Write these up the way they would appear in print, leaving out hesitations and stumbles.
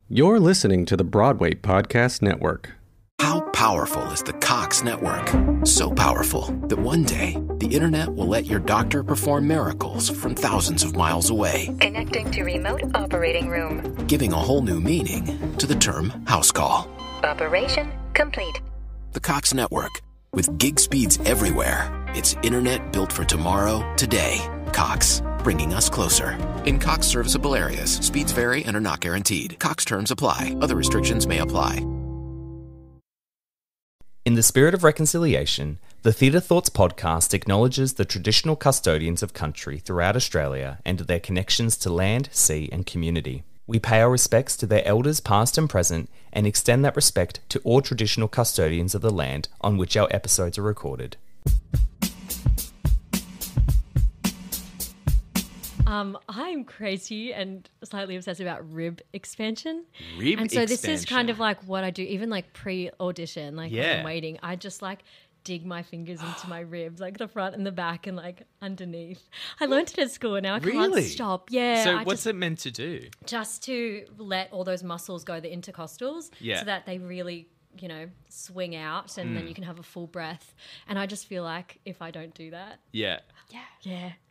You're listening to the Broadway Podcast Network. How powerful is the Cox Network? So powerful that one day the internet will let your doctor perform miracles from thousands of miles away. Connecting to remote operating room. Giving a whole new meaning to the term house call. Operation complete. The Cox Network. With gig speeds everywhere. It's internet built for tomorrow, today. Cox, bringing us closer. In Cox serviceable areas, speeds vary and are not guaranteed. Cox terms apply. Other restrictions may apply. In the spirit of reconciliation, the Theatre Thoughts podcast acknowledges the traditional custodians of country throughout Australia and their connections to land, sea and community. We pay our respects to their elders past and present and extend that respect to all traditional custodians of the land on which our episodes are recorded. I'm crazy and slightly obsessed about rib expansion. And so this is kind of like what I do, even like pre-audition, like when I'm waiting, I just like dig my fingers into my ribs, like the front and the back and like underneath. I learned it at school and now I can't stop. Yeah. So what's it meant to do? Just to let all those muscles go, the intercostals, so that they really, you know, swing out and then you can have a full breath. And I just feel like if I don't do that.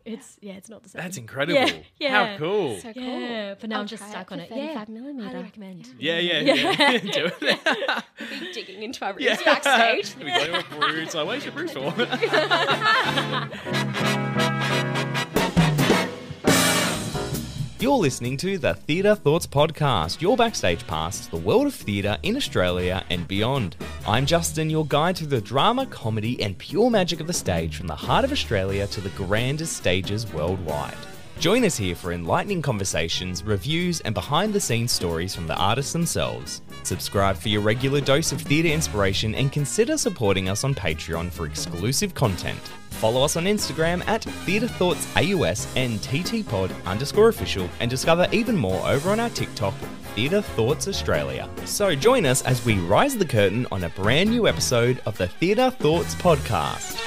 It's not the same. That's incredible. Yeah. How cool. So cool. Yeah, but now I'm just stuck on it. 35 millimeter. Highly recommend. Yeah. Do it. We'll be digging into our ribs backstage. We got your bruise. Like, what is your bruise for? You're listening to the Theatre Thoughts podcast, your backstage pass to the world of theatre in Australia and beyond. I'm Justin, your guide through the drama, comedy and pure magic of the stage from the heart of Australia to the grandest stages worldwide. Join us here for enlightening conversations, reviews and behind-the-scenes stories from the artists themselves. Subscribe for your regular dose of theatre inspiration and consider supporting us on Patreon for exclusive content. Follow us on Instagram at TheatreThoughtsAUS and TTPod_official and discover even more over on our TikTok, Theatre Thoughts Australia. So join us as we rise the curtain on a brand new episode of the Theatre Thoughts podcast.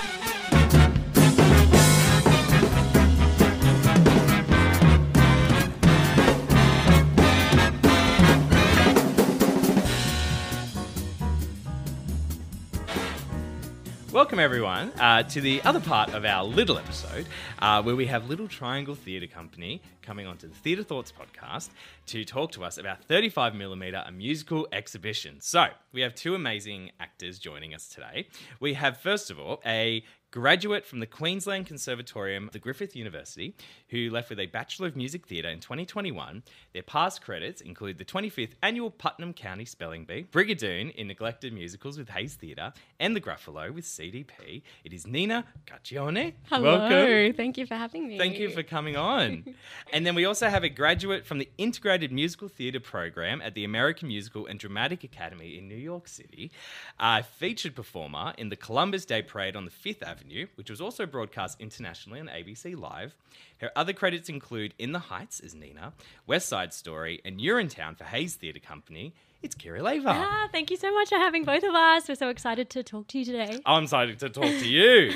Welcome, everyone, to the other part of our little episode where we have Little Triangle Theatre Company coming onto the Theatre Thoughts podcast to talk to us about 35mm, a musical exhibition. So, we have two amazing actors joining us today. We have, first of all, a graduate from the Queensland Conservatorium of the Griffith University who left with a Bachelor of Music Theatre in 2021. Their past credits include the 25th Annual Putnam County Spelling Bee, Brigadoon in Neglected Musicals with Hayes Theatre, and The Gruffalo with CDP. It is Nina Carcione. Hello. Welcome. Thank you for having me. Thank you for coming on. And then we also have a graduate from the Integrated Musical Theatre Program at the American Musical and Dramatic Academy in New York City, a featured performer in the Columbus Day Parade on the 5th Avenue, which was also broadcast internationally on ABC Live. Her other credits include In the Heights as Nina, West Side Story, and Urinetown for Hayes Theatre Company. It's Kira Leiva. Thank you so much for having both of us. We're so excited to talk to you today. I'm excited to talk to you.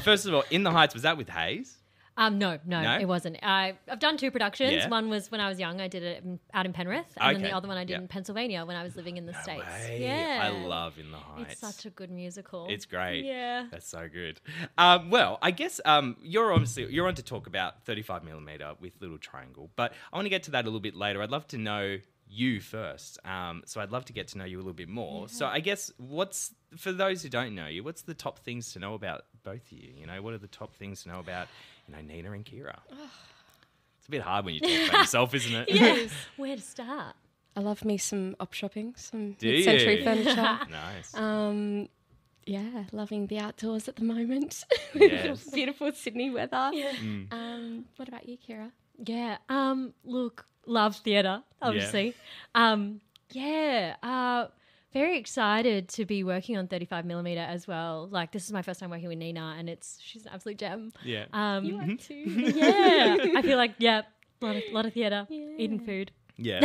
First of all, In the Heights, was that with Hayes? No, it wasn't. I've done two productions. Yeah. One was when I was young. I did it out in Penrith. And then the Okay. other one I did in Pennsylvania when I was living in the States. Way. Yeah. I love In the Heights. It's such a good musical. It's great. Yeah. That's so good. Well, I guess you're on to talk about 35mm with Little Triangle, but I want to get to that a little bit later. I'd love to know you first. So I'd love to get to know you a little bit more. Yeah. So I guess for those who don't know you, what's the top things to know about both of you? You know, what are the top things to know about, Nina and Kira? It's a bit hard when you talk about yourself, isn't it? Yes. Where to start? I love me some op shopping, some Do mid-century you? furniture. Nice. Yeah, loving the outdoors at the moment. Yes. Beautiful Sydney weather. Yeah. What about you, Kira? Yeah. Look, love theatre, obviously. Very excited to be working on 35mm as well. Like, this is my first time working with Nina, and she's an absolute gem. Yeah. You are too. Yeah. I feel like, lot of theatre, eating food. Yeah.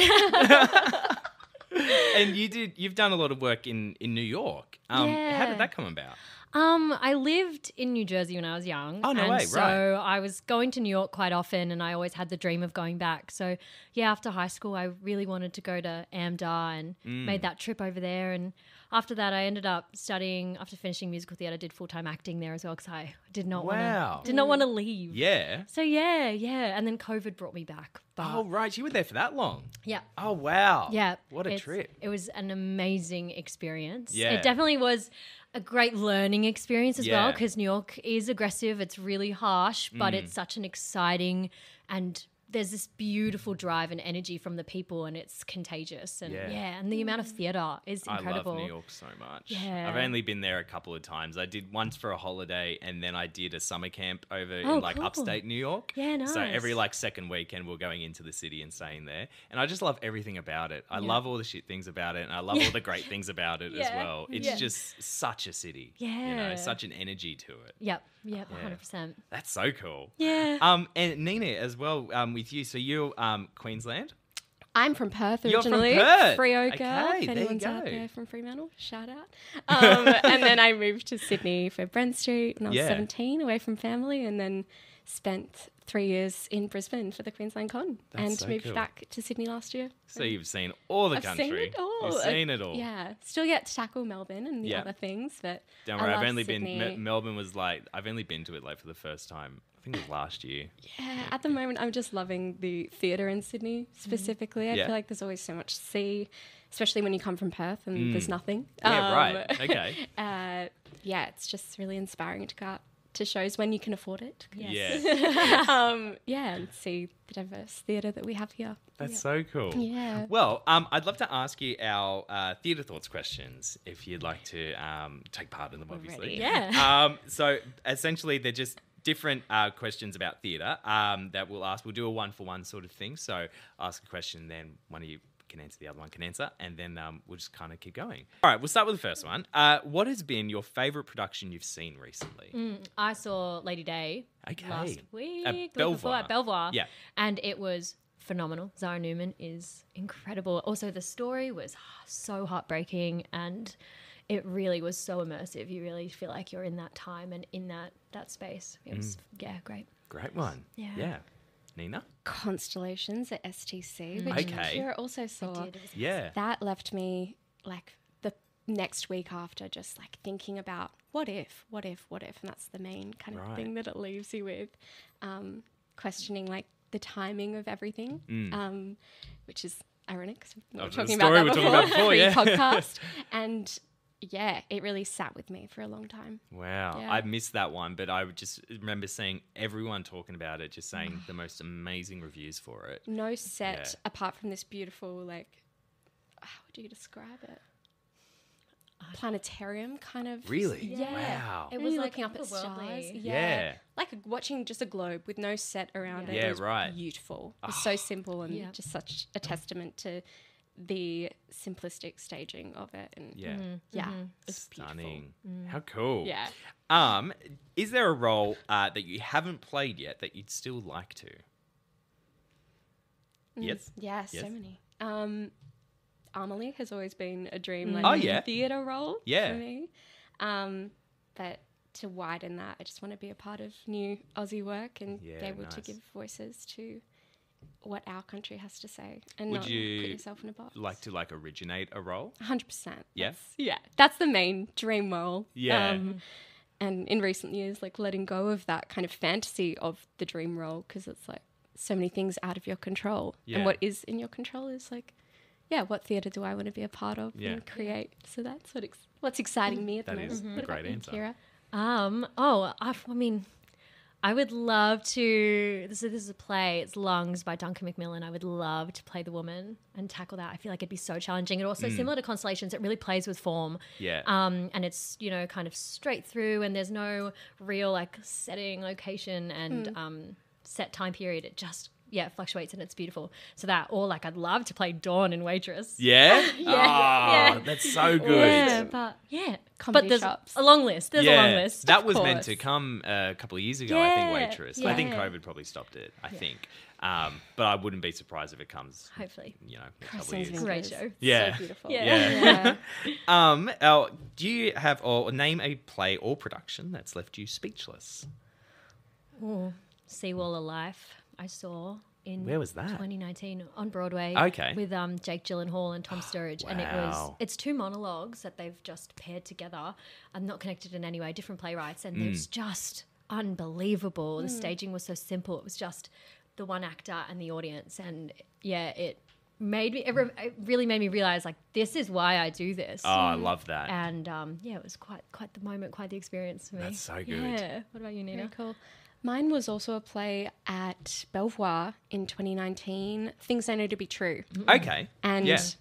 And you've done a lot of work in New York. How did that come about? I lived in New Jersey when I was young. Oh, no and way, so right. I was going to New York quite often and I always had the dream of going back. So, yeah, after high school, I really wanted to go to AMDA and made that trip over there. And after that, I ended up studying, after finishing musical theatre, did full-time acting there as well because I did not want to leave. Yeah. So, yeah. And then COVID brought me back. But Oh, right. You were there for that long. yeah. Oh, wow. Yeah. What a trip. It was an amazing experience. Yeah. It definitely was a great learning experience as well Yeah. because New York is aggressive. It's really harsh, but it's such an exciting and there's this beautiful drive and energy from the people and it's contagious. And and the amount of theatre is incredible. I love New York so much. Yeah. I've only been there a couple of times. I did once for a holiday and then I did a summer camp over Oh, in like cool. upstate New York. Yeah, So nice. every like second weekend we're going into the city and staying there. And I just love everything about it. I love all the shit things about it and I love all the great things about it as Yeah. well. It's Yeah. just such a city. You know, Yeah. such an energy to it. Yep, 100%. That's so cool. Yeah. And Nina as well, with you. So you're Queensland. I'm from Perth You're from originally. Perth. Freo girl, Okay, if there you anyone's out go. there from Fremantle, shout out. And then I moved to Sydney for Brent Street when I was Yeah. 17, away from family, and then spent 3 years in Brisbane for the Queensland Con That's and so moved cool. back to Sydney last year. So you've seen all the I've country. seen it all. You've seen it all. Yeah, still yet to tackle Melbourne and the Yeah. other things, but Don't I worry, I've love only Sydney. been. Melbourne was like I've only been to it like for the first time. I think it was last year. Yeah, at the moment, I'm just loving the theatre in Sydney specifically. I Yeah. feel like there's always so much to see, especially when you come from Perth and there's nothing. Yeah, right. Okay. Yeah, it's just really inspiring to go out to shows when you can afford it. Yes. Yeah, Yeah, and see the diverse theatre that we have here. that's so cool. Yeah. Well, I'd love to ask you our theatre thoughts questions if you'd like to take part in them. Obviously. ready. Yeah. So essentially, they're just different questions about theatre that we'll ask. We'll do a one-for-one sort of thing. So ask a question, then one of you can answer, the other one can answer, and then we'll just kind of keep going. All right, we'll start with the first one. What has been your favourite production you've seen recently? I saw Lady Day Okay. last week. At the week before, Belvoir. at Belvoir. Yeah. And it was phenomenal. Zara Newman is incredible. Also, the story was so heartbreaking and it really was so immersive. You really feel like you're in that time and in that space. It was, great. Great one. Yeah. Nina? Constellations at STC, which Okay. Kira also saw. It was Yeah. That left me like the next week after just like thinking about what if, and that's the main kind of Right. thing that it leaves you with, questioning like the timing of everything, which is ironic because we were Of the talking story about we're that talking about before, yeah. pre-podcast, and yeah, it really sat with me for a long time. Wow. Yeah. I missed that one, but I would just remember seeing everyone talking about it, just saying the most amazing reviews for it. No set Yeah. apart from this beautiful like, how would you describe it? Planetarium kind of. Really? Yeah. Wow. It Really was like looking up at otherworldly. stars. Yeah. Like watching just a globe with no set around it. Yeah, It was right. beautiful. It was so simple and Yeah. just such a testament to the simplistic staging of it. And Yeah. yeah, it's beautiful. Stunning. How cool. Yeah. Is there a role that you haven't played yet that you'd still like to? Yes. Yeah, Yes. so many. Amelie has always been a dream Oh, yeah. theatre role Yeah. for me. But to widen that, I just want to be a part of new Aussie work and Yeah, be able to nice. give voices to what our country has to say and Would not you put yourself in a box. Like to originate a role? 100%. Yeah? That's the main dream role. Yeah. And in recent years, like letting go of that kind of fantasy of the dream role because it's like so many things out of your control. Yeah. And what is in your control is like, yeah, what theatre do I want to be a part of Yeah. and create? So that's what's exciting me at the That is moment. a What great about you, answer. Kira? I mean, I would love to. This is a play. It's Lungs by Duncan Macmillan. I would love to play the woman and tackle that. I feel like it'd be so challenging. And also similar to Constellations, it really plays with form. Yeah. And it's kind of straight through, and there's no real like setting, location, and set time period. It just fluctuates and it's beautiful. So that, or like I'd love to play Dawn in Waitress. Yeah? That's so good. Yeah, but there's shops. a long list. There's a long list. That was meant to come a couple of years ago, I think, Waitress. I think Yeah. COVID probably stopped it, I think. But I wouldn't be surprised if it comes, Hopefully. in a couple of years. Great show. Yeah. So beautiful. Yeah. Do you have, or name a play or production that's left you speechless? Seawall of Life I saw in Where was that? 2019 on Broadway. Okay. With Jake Gyllenhaal and Tom Sturridge. And it's two monologues that they've just paired together. I'm not connected in any way, different playwrights, and it was just unbelievable. The staging was so simple. It was just the one actor and the audience, and it really made me realize, like, this is why I do this. Oh, I love that. And it was quite the moment, quite the experience for me. That's so good. Yeah. What about you, Nina? Very cool. Mine was also a play at Belvoir in 2019, Things I Know to Be True. Okay. And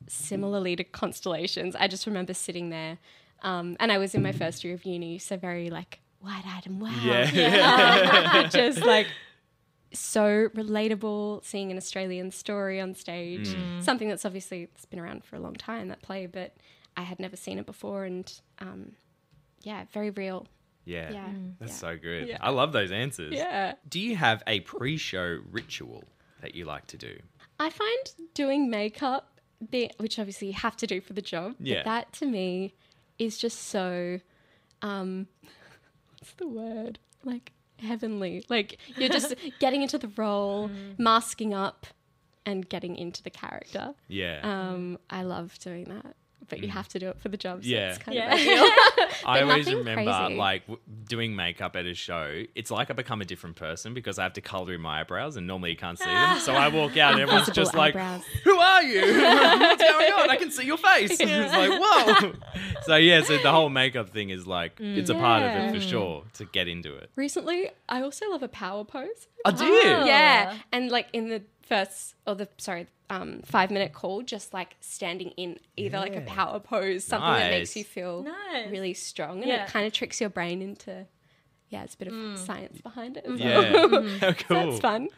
similarly to Constellations, I just remember sitting there, and I was in my first year of uni, so very like wide-eyed and wow. Yeah. Just like so relatable, seeing an Australian story on stage, something that's obviously it's been around for a long time, that play, but I had never seen it before, and very real. Yeah. That's so good. Yeah. I love those answers. Yeah. Do you have a pre-show ritual that you like to do? I find doing makeup, which obviously you have to do for the job, but that to me is just so, what's the word? Like heavenly. Like you're just getting into the role, masking up and getting into the character. Yeah. I love doing that. But you have to do it for the job, so Yeah. it's kind of ideal. I always nothing remember crazy. like doing makeup at a show. It's like I become a different person because I have to colour in my eyebrows, and normally you can't see them. So I walk out and everyone's Invisible just like, eyebrows. "Who are you? What's going on? I can see your face." It's like, whoa. So the whole makeup thing is like it's a part of it for sure to get into it. Recently, I also love a power pose. Oh, do you? Yeah, and like in the 5-minute call, just like standing in either like a power pose, something that makes you feel really strong, and it kind of tricks your brain into it's a bit of science behind it as well. How cool. That's fun.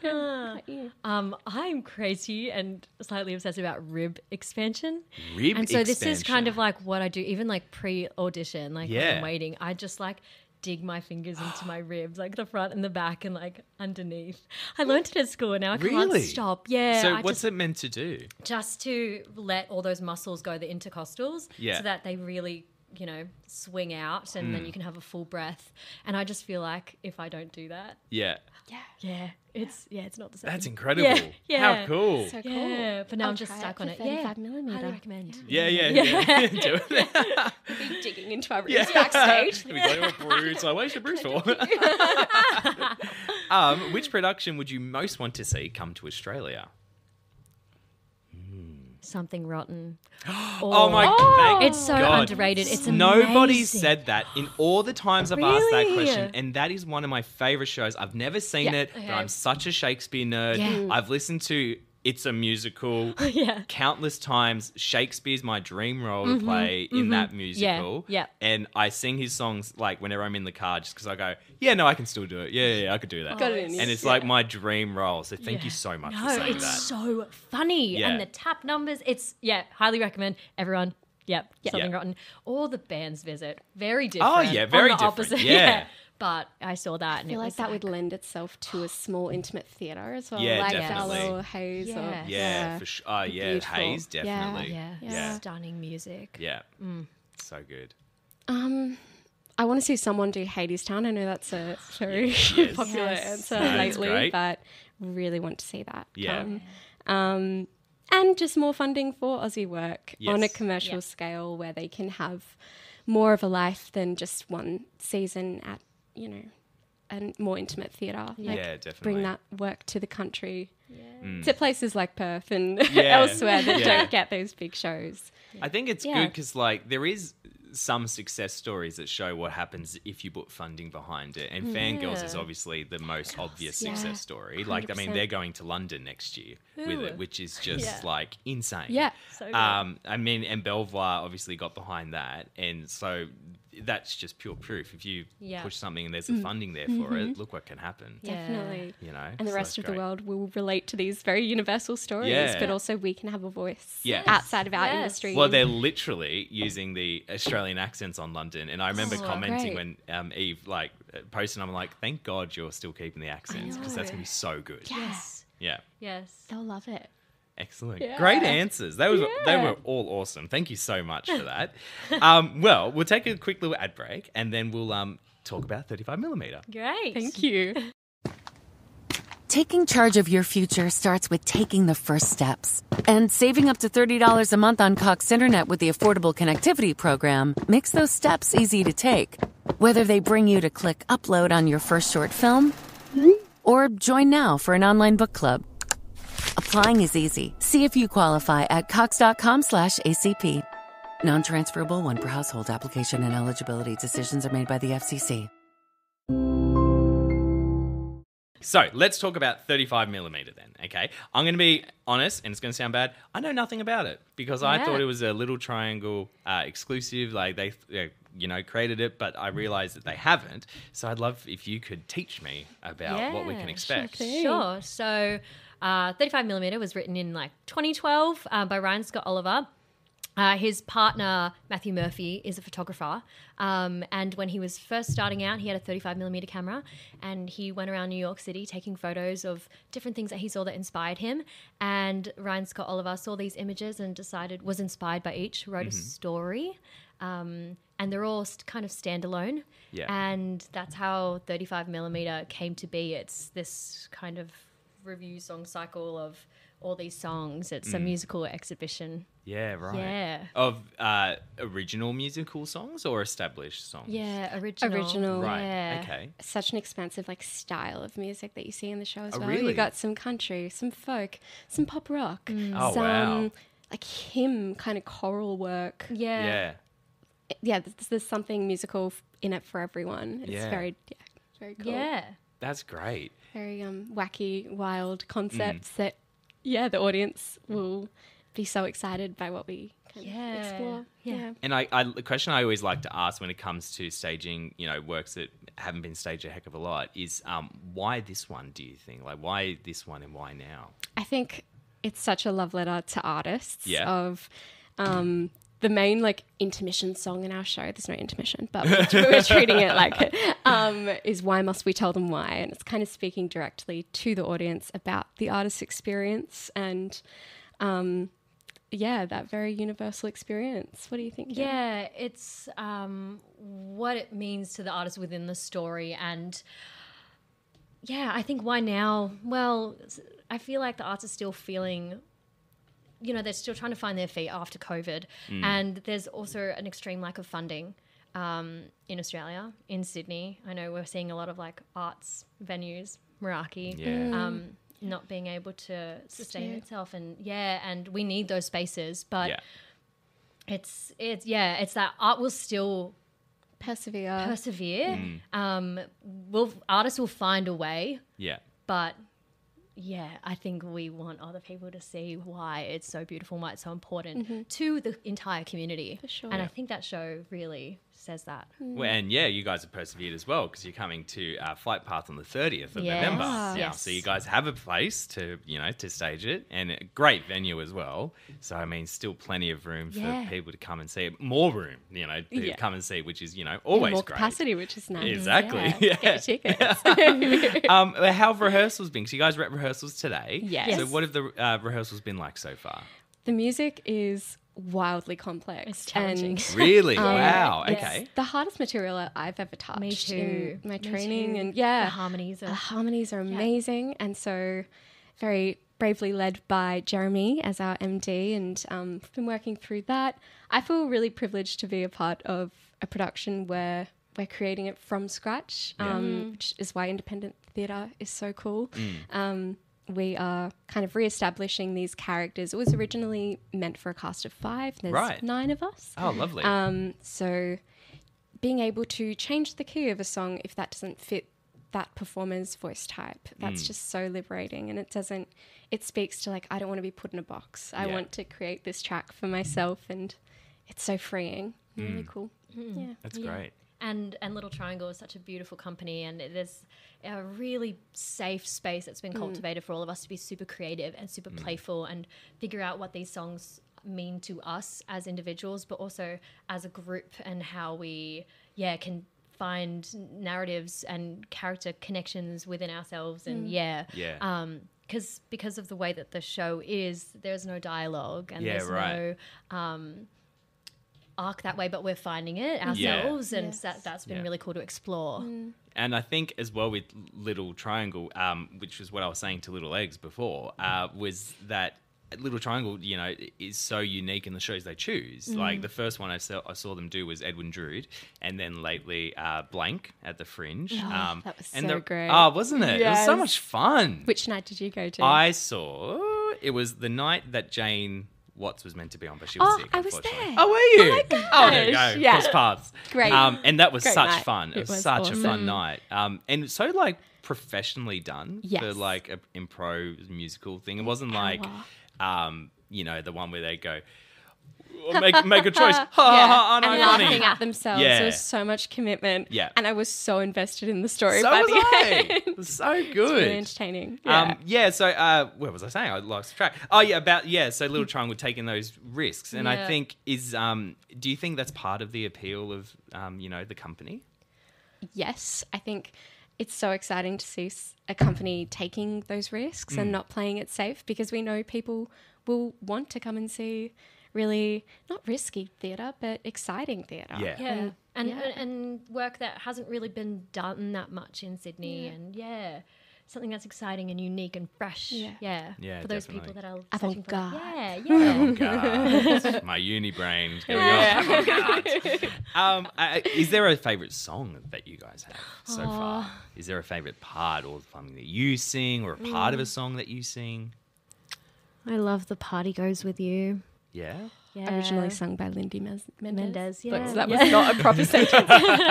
I'm crazy and slightly obsessed about rib expansion. Rib so this is expansion. kind of like what I do, even like pre-audition, like when Yeah. I'm waiting. I just like dig my fingers into my ribs, like the front and the back and like underneath. I learned it at school and now I Really? can't stop. Yeah. So I what's it meant to do? just to let all those muscles go, the intercostals, Yeah. so that they really, swing out and then you can have a full breath. And I just feel like if I don't do that, Yeah. it's not the same. That's incredible. Yeah. How cool. So cool. Yeah, but now I'll I'm just try stuck it on for it. 35 Yeah, millimeter. highly recommend. Yeah. Do it. Be digging into our ribs backstage. We go to a brew. So where's the brew for? Which production would you most want to see come to Australia? Something Rotten. Oh my God. It's so God. underrated. It's Nobody amazing. said that in all the times I've asked that Really? question, and that is one of my favourite shows. I've never seen it, but I'm such a Shakespeare nerd. Yeah. I've listened to It's a Musical countless times. Shakespeare's my dream role to play in that musical. Yeah. And I sing his songs like whenever I'm in the car just because I go, yeah, no, I can still do it. Yeah, I could do that. Got it in you. And it's like my dream role. So thank you so much for No, saying it's that. so funny. Yeah. And the tap numbers, highly recommend everyone. Yep, Something Yeah. Rotten. Or The Band's Visit. Very different. Oh, yeah, on very the different. Opposite. Yeah. But I saw that and I feel it like was that would lend itself to a small intimate theatre as well. Yeah, like definitely. Bella or Hayes. Yeah. Or, Yeah, for sure. Yeah, Beautiful. Hayes, definitely. Yeah. Stunning music. Yeah. So good. I want to see someone do Hadestown. I know that's a very Yes. popular Yes. answer No, that's lately, great. but really want to see that Yeah. come. And just more funding for Aussie work on a Yes. commercial scale where they can have more of a life than just one season at, a more intimate theatre. Yeah, definitely. Bring that work to the country, to places like Perth and Yeah. elsewhere that Yeah. don't get those big shows. I think it's good because, like, there is some success stories that show what happens if you put funding behind it. And Fangirls is obviously the most obvious success story. Like, I mean, 100%. they're going to London next year with it, which is just, like, insane. Yeah. So good. I mean, and Belvoir obviously got behind that. And so that's just pure proof. If you Yeah. push something and there's a funding there for it, look what can happen. Definitely. You know, And the so rest that's of the great. world will relate to these very universal stories, Yeah. but also we can have a voice Yes. outside of our Yes. industry. Well, they're literally using the Australian accents on London, and I remember Oh, commenting great. when Eve posted, I'm like, thank God you're still keeping the accents because that's gonna be so good. Yes. Yeah. Yes. They'll love it. Excellent. Yeah. Great answers. They Yeah. were all awesome. Thank you so much for that. Well, we'll take a quick little ad break and then we'll talk about 35mm. Great. Thank you. Taking charge of your future starts with taking the first steps. And saving up to $30 a month on Cox Internet with the Affordable Connectivity Program makes those steps easy to take. Whether they bring you to click upload on your first short film or join now for an online book club. Applying is easy. See if you qualify at cox.com/ACP. Non-transferable one per household. Application and eligibility decisions are made by the FCC. So let's talk about 35mm then, okay? I'm going to be honest, and it's going to sound bad. I know nothing about it because I thought it was a Little Triangle exclusive. Like they, created it, but I realized that they haven't. So I'd love if you could teach me about what we can expect. Sure. So 35mm was written in 2012 by Ryan Scott Oliver. His partner, Matthew Murphy, is a photographer. And when he was first starting out, he had a 35mm camera and he went around New York City taking photos of different things that he saw that inspired him. And Ryan Scott Oliver saw these images and was inspired by each, wrote a story. And they're all kind of standalone. Yeah. And that's how 35mm came to be. It's this kind of review song cycle of all these songs. It's a musical exhibition. Yeah, right. Yeah. Of original musical songs or established songs? Yeah, original. Right, Yeah. okay. Such an expansive style of music that you see in the show as well. Really? You got some country, some folk, some pop rock, Oh, some wow. hymn kind of choral work. Yeah. Yeah, there's something musical in it for everyone. It's Yeah. very cool. Yeah. That's great. Very wacky, wild concepts that the audience will be so excited by what we can explore. Yeah. And the question I always like to ask when it comes to staging, works that haven't been staged a heck of a lot is why this one, do you think? Why this one and why now? I think it's such a love letter to artists of the main intermission song in our show. There's no intermission, but we're treating it like it, is Why Must We Tell Them Why? And it's kind of speaking directly to the audience about the artist's experience and that very universal experience. What do you think? Yeah, it's what it means to the artist within the story. And I think why now? Well, I feel like the artists are still feeling, they're still trying to find their feet after COVID. And there's also an extreme lack of funding in Australia, in Sydney. I know we're seeing a lot of arts venues, Meraki, not being able to sustain itself. And we need those spaces. But it's that art will still persevere. Artists will find a way. Yeah. But I think we want other people to see why it's so beautiful and why it's so important to the entire community. For sure. And I think that show really says that. Well, and you guys have persevered as well because you're coming to Flight Path on the 30th of November. Yeah, Yes. so you guys have a place to stage it and a great venue as well. So I mean, still plenty of room for people to come and see it. More room, to come and see, which is always more great. capacity, which is nice. Exactly. Get your tickets. How have rehearsals been? Because you guys were at rehearsals today. Yes. So what have the rehearsals been like so far? The music is wildly complex. It's challenging. And Really? Wow. it's Okay. the hardest material I've ever touched. Me too. In my Me training. too. And The harmonies the are... harmonies are amazing. And so very bravely led by Jeremy as our MD, and we've been working through that. I feel really privileged to be a part of a production where we're creating it from scratch, which is why independent theatre is so cool. We are kind of re-establishing these characters. It was originally meant for a cast of 5. There's 9 of us. Oh, lovely. So being able to change the key of a song if that doesn't fit that performer's voice type, that's just so liberating. And it speaks to I don't want to be put in a box. I want to create this track for myself, and it's so freeing. Really cool. That's great. And Little Triangle is such a beautiful company, and there's a really safe space that's been cultivated for all of us to be super creative and super playful and figure out what these songs mean to us as individuals, but also as a group, and how we can find narratives and character connections within ourselves. And because of the way that the show is, there's no dialogue and there's no arc that way, but we're finding it ourselves, and that's been really cool to explore. And I think as well with Little Triangle, which was what I was saying to Little Eggs before, was that Little Triangle, you know, is so unique in the shows they choose. Like the first one I saw them do was Edwin Drood, and then lately Blank at the Fringe. That was and so great. Oh, wasn't it? Yes. It was so much fun. Which night did you go to? It was the night that Jane Watts was meant to be on, but she was sick. I was unfortunately. there. Oh, were you? Oh my gosh. Oh, there you go. Yeah. Cross paths. Great. And that was Great such night. fun. It was such a fun night. And so like professionally done for like an improv musical thing. It wasn't like, you know, the one where they go, make a choice. And funny. laughing at themselves. Yeah. There was so much commitment. Yeah. And I was so invested in the story So by was the I. end. It was so good. It's really entertaining. So what was I saying? I lost track. So Little Triangle taking those risks. And I think do you think that's part of the appeal of, you know, the company? Yes, I think it's so exciting to see a company taking those risks and not playing it safe, because we know people will want to come and see really not risky theatre, but exciting theatre. Yeah. And work that hasn't really been done that much in Sydney. And something that's exciting and unique and fresh. Yeah, for those definitely. people that are searching for Avant-garde. Avant-garde. My uni brain. Here we go. Avant-garde. Is there a favourite song that you guys have so far? Is there a favourite part or something that you sing, or a part of a song that you sing? I love The Party Goes With You. Yeah? Originally sung by Lindsay Mendez. Yeah. So that was not a proper sentence.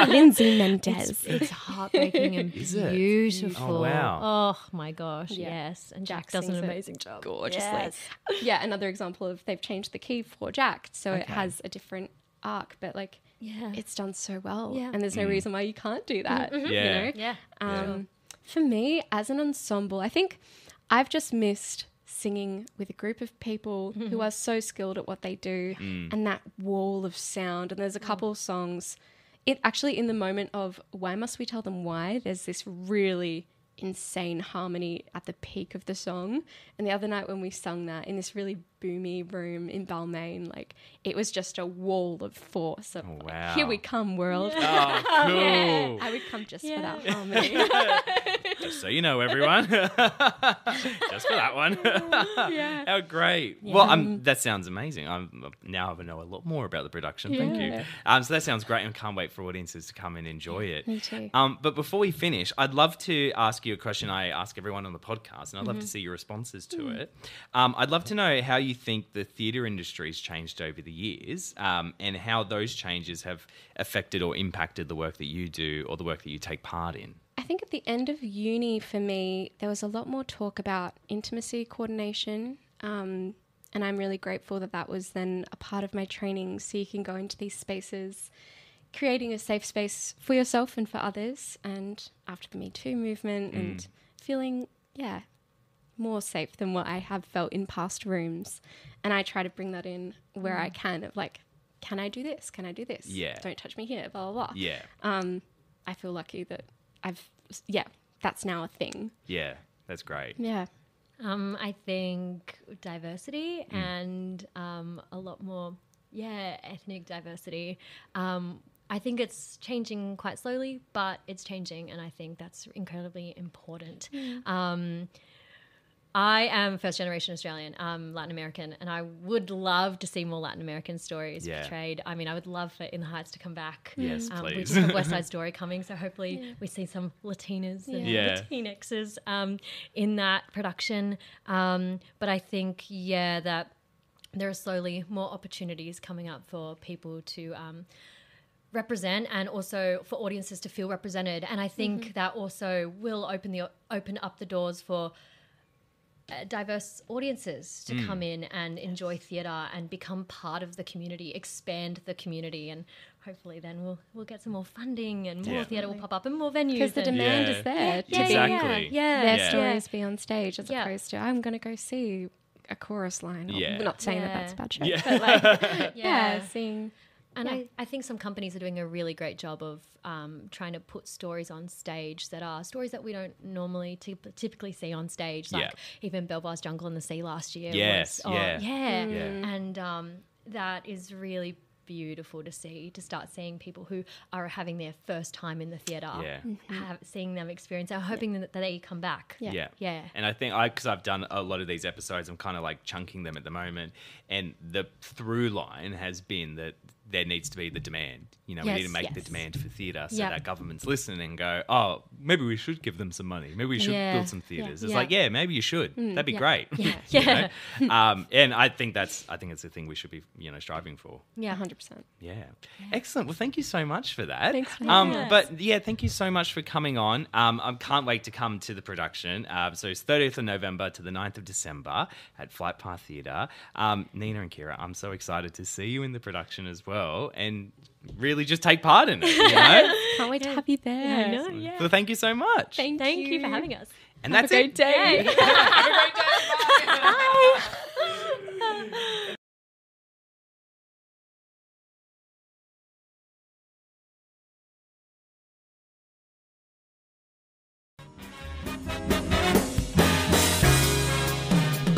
Lindsay Mendez. It's heartbreaking and beautiful. Oh, wow. Oh, my gosh, yes. And Jack does sings an it amazing job. gorgeously. Yes. Yeah, another example of they've changed the key for Jack, so it has a different arc, but like it's done so well. Yeah. And there's no reason why you can't do that. Yeah. You know? Yeah. For me, as an ensemble, I think I've just missed singing with a group of people who are so skilled at what they do, and that wall of sound. And there's a couple of songs, it actually in the moment of Why Must We Tell Them Why, there's this really insane harmony at the peak of the song. And the other night when we sung that in this really boomy room in Balmain, like it was just a wall of force of like, here we come, world. Oh, cool. I would come just for that harmony. Just so you know, everyone. Just for that one. How great. Yeah. Well, that sounds amazing. Now I know a lot more about the production. Thank you. So that sounds great, and can't wait for audiences to come and enjoy it. Me too. But before we finish, I'd love to ask you a question I ask everyone on the podcast, and I'd love to see your responses to it. I'd love to know how you think the theatre industry's changed over the years, and how those changes have affected or impacted the work that you do or the work that you take part in. I think at the end of uni for me, there was a lot more talk about intimacy coordination, and I'm really grateful that that was then a part of my training, so you can go into these spaces creating a safe space for yourself and for others, and after the Me Too movement and feeling, more safe than what I have felt in past rooms. And I try to bring that in where I can, of like, can I do this? Can I do this? Yeah. Don't touch me here, blah, blah, blah. Yeah. I feel lucky that that's now a thing. Yeah, that's great. Yeah. I think diversity and a lot more, ethnic diversity. I think it's changing quite slowly, but it's changing, and I think that's incredibly important. I am first generation Australian, Latin American, and I would love to see more Latin American stories portrayed. I mean, I would love for In the Heights to come back. Yes, We please. just have West Side Story coming, so hopefully we see some Latinas and Latinxes in that production. But I think, that there are slowly more opportunities coming up for people to represent, and also for audiences to feel represented. And I think that also will open up the doors for diverse audiences to come in and enjoy theatre and become part of the community, expand the community, and hopefully then we'll get some more funding and more theatre will pop up and more venues. Because the demand is there to exactly. their stories be on stage as opposed to I'm going to go see a chorus line. Yeah. We're not saying that that's a bad show. Yeah. But like, seeing... And I think some companies are doing a really great job of trying to put stories on stage that are stories that we don't normally typically see on stage. Like even Belvar's Jungle in the Sea last year. And that is really beautiful to see, to start seeing people who are having their first time in the theatre, seeing them experience. I'm hoping that they come back. Yeah. And I think because I've done a lot of these episodes, I'm kind of like chunking them at the moment, and the through line has been that there needs to be the demand. You know, we need to make the demand for theatre so that government's listening and go, oh, maybe we should give them some money. Maybe we should build some theatres. It's like, maybe you should. That'd be great. You know? And I think it's the thing we should be, striving for. Yeah, 100%. Yeah. Excellent. Well, thank you so much for that. Thanks for having us. But yeah, thank you so much for coming on. I can't wait to come to the production. So it's 30th of November to the 9th of December at Flight Path Theatre. Nina and Kira, I'm so excited to see you in the production as well and really just take part in it. Can't wait to have you there. I know, So thank you so much. Thank you for having us. And Have that's a great day. Have a great day. Bye.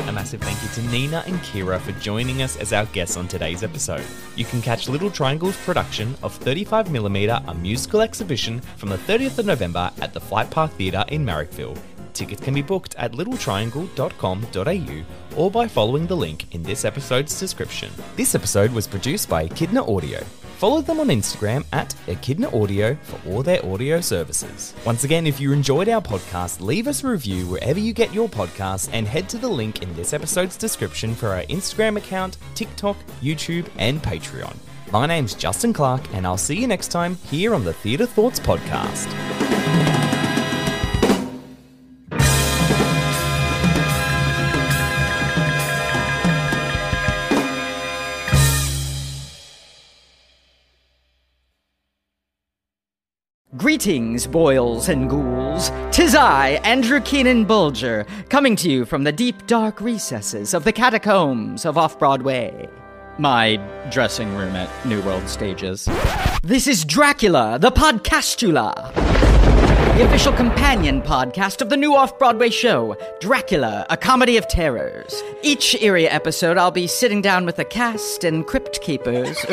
A massive thank you to Nina and Kira for joining us as our guests on today's episode. You can catch Little Triangle's production of 35mm, a musical exhibition, from the 30th of November at the Flight Path Theatre in Marrickville. Tickets can be booked at littletriangle.com.au or by following the link in this episode's description. This episode was produced by Echidna Audio. Follow them on Instagram at Echidna Audio for all their audio services. Once again, if you enjoyed our podcast, leave us a review wherever you get your podcasts and head to the link in this episode's description for our Instagram account, TikTok, YouTube, and Patreon. My name's Justin Clark, and I'll see you next time here on the Theatre Thoughts Podcast. Greetings, boils and ghouls. 'Tis I, Andrew Keenan Bulger, coming to you from the deep, dark recesses of the catacombs of Off-Broadway. My dressing room at New World Stages. This is Dracula, the Podcastula, the official companion podcast of the new Off-Broadway show, Dracula, a Comedy of Terrors. Each eerie episode, I'll be sitting down with the cast and crypt keepers,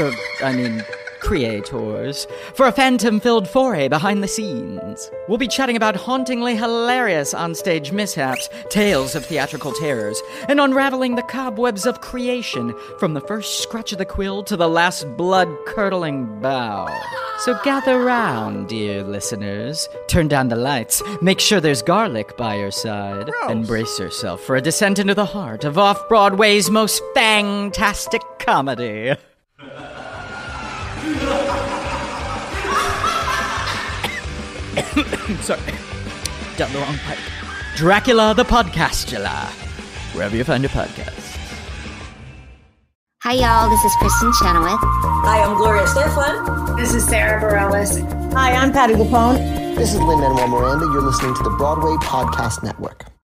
creators, for a phantom-filled foray behind the scenes. We'll be chatting about hauntingly hilarious onstage mishaps, tales of theatrical terrors, and unraveling the cobwebs of creation from the first scratch of the quill to the last blood-curdling bow. So gather round, dear listeners, turn down the lights, make sure there's garlic by your side, and brace yourself for a descent into the heart of Off-Broadway's most fantastic comedy. Sorry, down the wrong pipe. Dracula the Podcastula, wherever you find your podcasts. Hi y'all, this is Kristen Chenoweth. Hi, I'm Gloria Stefan. This is Sarah Bareilles. Hi, I'm Patty LuPone. This is Lin-Manuel Miranda. You're listening to the Broadway Podcast Network.